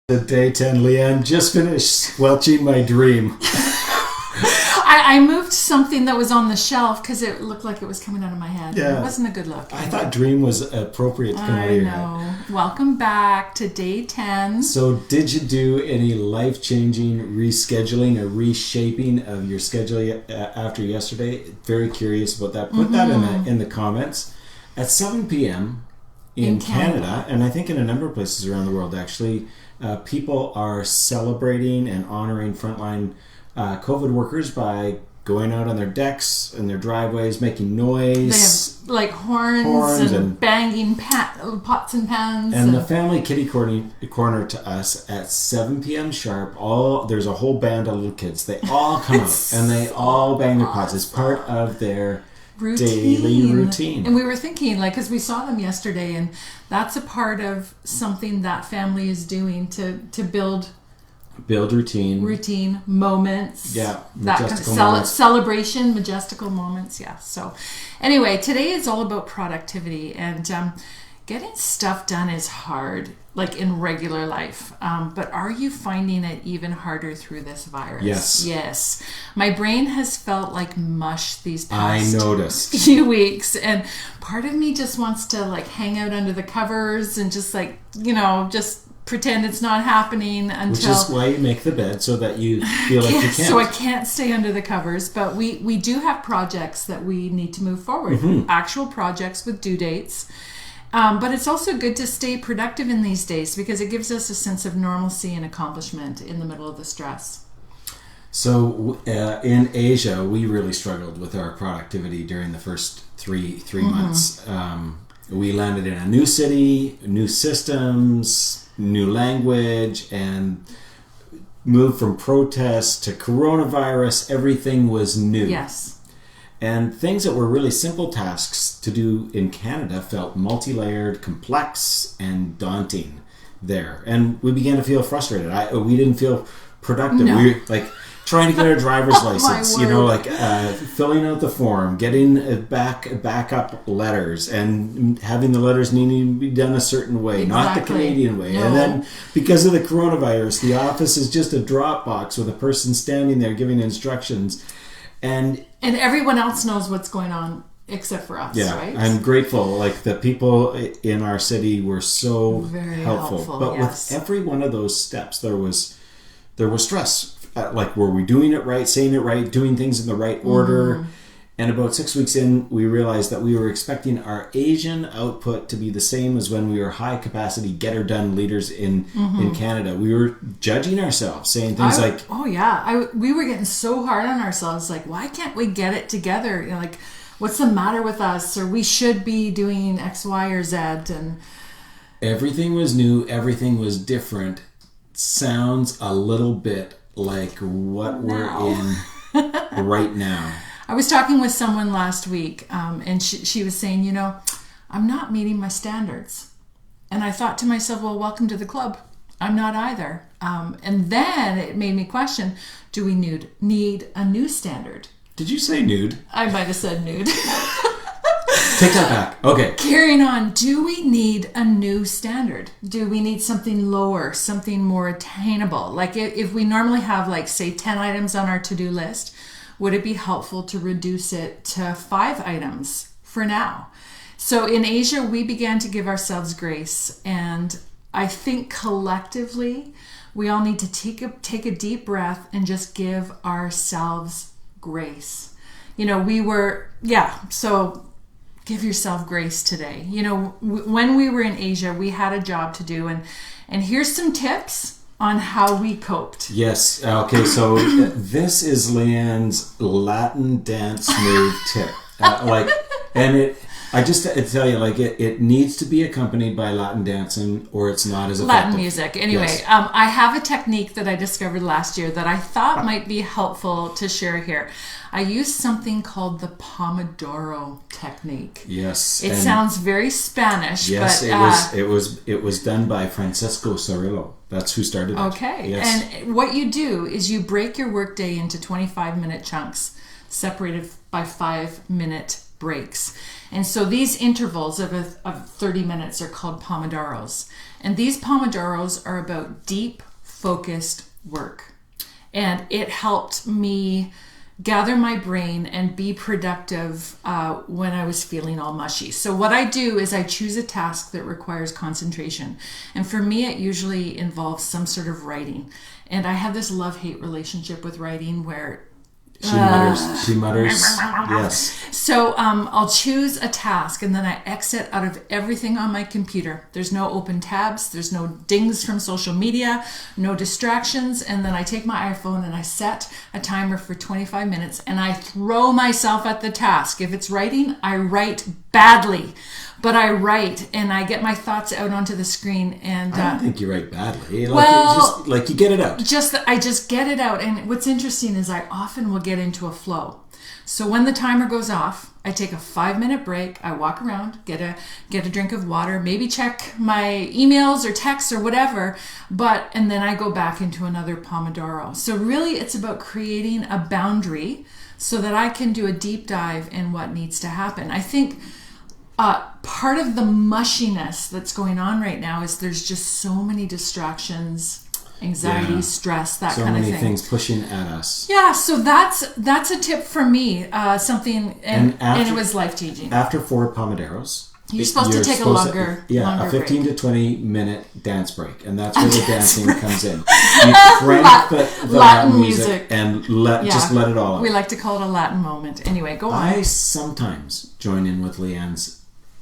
Day 10, Leanne just finished squelching my dream. I moved something that was on the shelf because it looked like it was coming out of my head. Yeah. It wasn't a good look. I thought dream was appropriate to come out of your head. I know. Welcome back to day 10. So did you do any life-changing rescheduling or reshaping of your schedule after yesterday? Very curious about that. Put that in the comments. At 7 p.m. in Canada, and I think in a number of places around the world actually, people are celebrating and honoring frontline COVID workers by going out on their decks and their driveways, making noise. They have like horns and banging pots and pans. And the family kitty corner to us at 7 p.m. sharp. There's a whole band of little kids. They all come out and they all bang their pots. It's part of their daily routine. And we were thinking, because we saw them yesterday, and that's a part of something that family is doing to build routine moments, that kind of celebration, majestical moments. So anyway, today is all about productivity, and getting stuff done is hard, like in regular life, but are you finding it even harder through this virus? Yes. My brain has felt like mush these past few weeks, and part of me just wants to hang out under the covers and just pretend it's not happening until... Which is why you make the bed, so that you feel like you can't. So I can't stay under the covers, but we do have projects that we need to move forward. Actual projects with due dates. But it's also good to stay productive in these days because it gives us a sense of normalcy and accomplishment in the middle of the stress. So in Asia, we really struggled with our productivity during the first three months. We landed in a new city, new systems, new language, and moved from protests to coronavirus. Everything was new. Yes. And things that were really simple tasks to do in Canada felt multi-layered, complex, and daunting there. And we began to feel frustrated. We didn't feel productive. No. We were trying to get our driver's license, filling out the form, getting backup letters, and having the letters needing to be done a certain way, not the Canadian way. No. And then because of the coronavirus, the office is just a drop box with a person standing there giving instructions. And everyone else knows what's going on except for us, right? I'm grateful. The people in our city were so very helpful. But with every one of those steps, there was stress. Were we doing it right, saying it right, doing things in the right order? And about 6 weeks in, we realized that we were expecting our Asian output to be the same as when we were high-capacity, get-her-done leaders in Canada. We were judging ourselves, saying things we were getting so hard on ourselves, why can't we get it together? What's the matter with us? Or we should be doing X, Y, or Z. And everything was new, everything was different. Sounds a little bit like what we're in right now. I was talking with someone last week, and she was saying, I'm not meeting my standards. And I thought to myself, well, welcome to the club. I'm not either. And then it made me question, do we need a new standard? Did you say nude? I might have said nude. Take that back. Okay. Carrying on, do we need a new standard? Do we need something lower, something more attainable? If we normally have, say, 10 items on our to-do list, would it be helpful to reduce it to 5 items for now? So in Asia, we began to give ourselves grace. And I think collectively, we all need to take a deep breath and just give ourselves grace. So give yourself grace today. When we were in Asia, we had a job to do. And here's some tips on how we coped. Yes. Okay. So this is Leanne's Latin dance move tip. I just tell you, it needs to be accompanied by Latin dancing, or it's not as effective. Latin music. Anyway, yes. I have a technique that I discovered last year that I thought might be helpful to share here. I use something called the Pomodoro technique. Yes. It sounds very Spanish. Yes, but, it was done by Francisco Cirillo. That's who started it. Okay. Yes. And what you do is you break your workday into 25-minute chunks, separated by 5-minute breaks. And so these intervals of 30 minutes are called Pomodoros. And these Pomodoros are about deep, focused work. And it helped me gather my brain and be productive when I was feeling all mushy. So what I do is I choose a task that requires concentration. And for me, it usually involves some sort of writing. And I have this love-hate relationship with writing where She mutters. Yes. So I'll choose a task and then I exit out of everything on my computer. There's no open tabs. There's no dings from social media, no distractions. And then I take my iPhone and I set a timer for 25 minutes and I throw myself at the task. If it's writing, I write badly. But I write and I get my thoughts out onto the screen. And I don't think you write badly. Well, you get it out. I just get it out. And what's interesting is I often will get into a flow. So when the timer goes off, I take a 5-minute break. I walk around, get a drink of water, maybe check my emails or texts or whatever. And then I go back into another Pomodoro. So really, it's about creating a boundary so that I can do a deep dive in what needs to happen. I think part of the mushiness that's going on right now is there's just so many distractions, anxiety, stress, that kind of thing. So many things pushing at us. Yeah, so that's a tip for me. And it was life-changing. After 4 Pomodoros, you're supposed to take a longer a 15 to 20 minute dance break, and that's where the dancing comes in. You crank the Latin music and just let it all out. We like to call it a Latin moment. Anyway, go on. I sometimes join in with Leanne's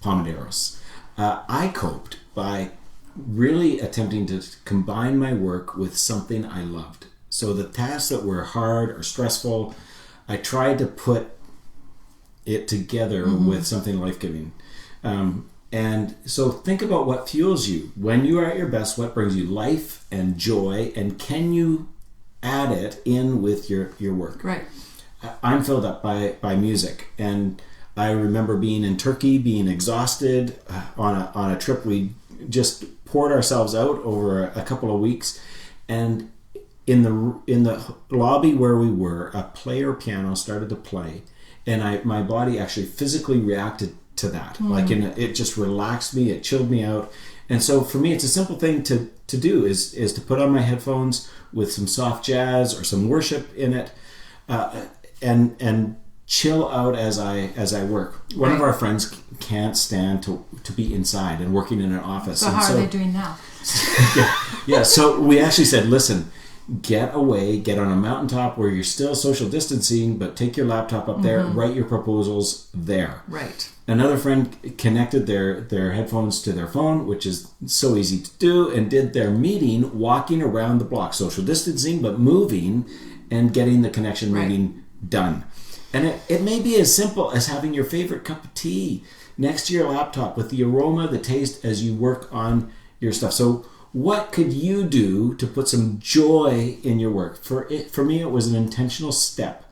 Pomodoros. I coped by really attempting to combine my work with something I loved. So the tasks that were hard or stressful, I tried to put it together with something life-giving. And so think about what fuels you. When you are at your best, what brings you life and joy, and can you add it in with your work? Right. I'm filled up by music, and I remember being in Turkey, being exhausted on a trip. We just poured ourselves out over a couple of weeks, and in the lobby where we were, a player piano started to play, and my body actually physically reacted to that. It just relaxed me, it chilled me out. And so for me, it's a simple thing to do is to put on my headphones with some soft jazz or some worship in it, and chill out as I work. One of our friends can't stand to be inside and working in an office. So how are they doing now? So we actually said, listen, get away, get on a mountaintop where you're still social distancing, but take your laptop up there, write your proposals there. Right. Another friend connected their headphones to their phone, which is so easy to do, and did their meeting walking around the block, social distancing, but moving and getting the connection meeting done. And it may be as simple as having your favorite cup of tea next to your laptop with the aroma, the taste as you work on your stuff. So what could you do to put some joy in your work? For me, it was an intentional step.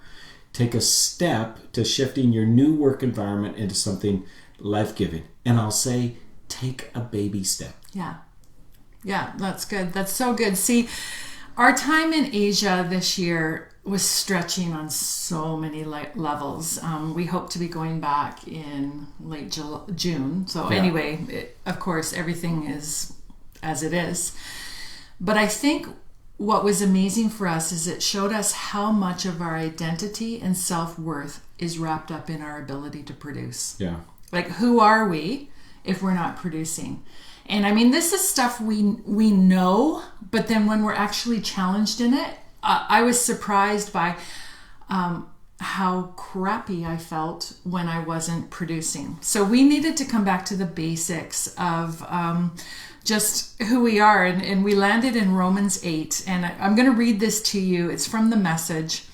Take a step to shifting your new work environment into something life-giving. And I'll say, take a baby step. Yeah, that's good. That's so good. See, our time in Asia this year was stretching on so many levels. We hope to be going back in late June. So anyway, of course, everything is as it is. But I think what was amazing for us is it showed us how much of our identity and self-worth is wrapped up in our ability to produce. Yeah. Like, who are we if we're not producing? And I mean, this is stuff we know, but then when we're actually challenged in it, I was surprised by how crappy I felt when I wasn't producing. So we needed to come back to the basics of just who we are. And we landed in Romans 8. And I'm going to read this to you. It's from the Message.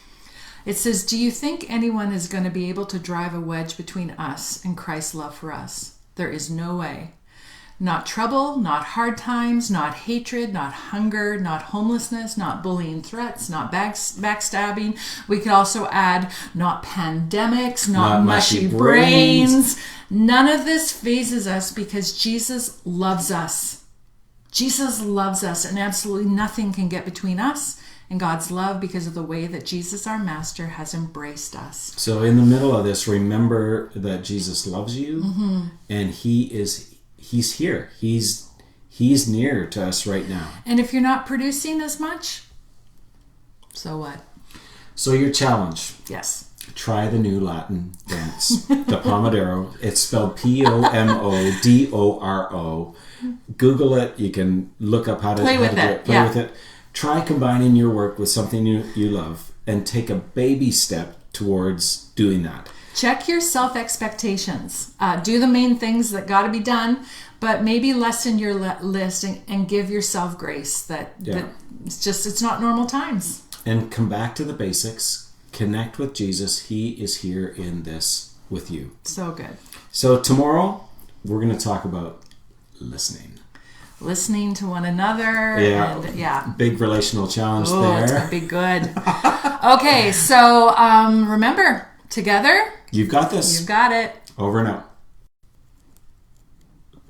It says, "Do you think anyone is going to be able to drive a wedge between us and Christ's love for us? There is no way. Not trouble, not hard times, not hatred, not hunger, not homelessness, not bullying threats, not backstabbing." We could also add not pandemics, not mushy brains. None of this phases us because Jesus loves us. Jesus loves us, and absolutely nothing can get between us and God's love because of the way that Jesus, our master, has embraced us. So in the middle of this, remember that Jesus loves you, and he's here. He's near to us right now. And if you're not producing as much, so what? So your challenge. Yes. Try the new Latin dance, the Pomodoro. It's spelled Pomodoro. Google it. You can look up how to play with it. Play with it. Try combining your work with something you love, and take a baby step towards doing that. Check your self-expectations. Do the main things that got to be done, but maybe lessen your list and give yourself grace that it's not normal times. And come back to the basics. Connect with Jesus. He is here in this with you. So good. So tomorrow, we're going to talk about listening. Listening to one another. And, big relational challenge there. Oh, it's going to be good. Okay, so remember, together. You've got this. You've got it. Over and out.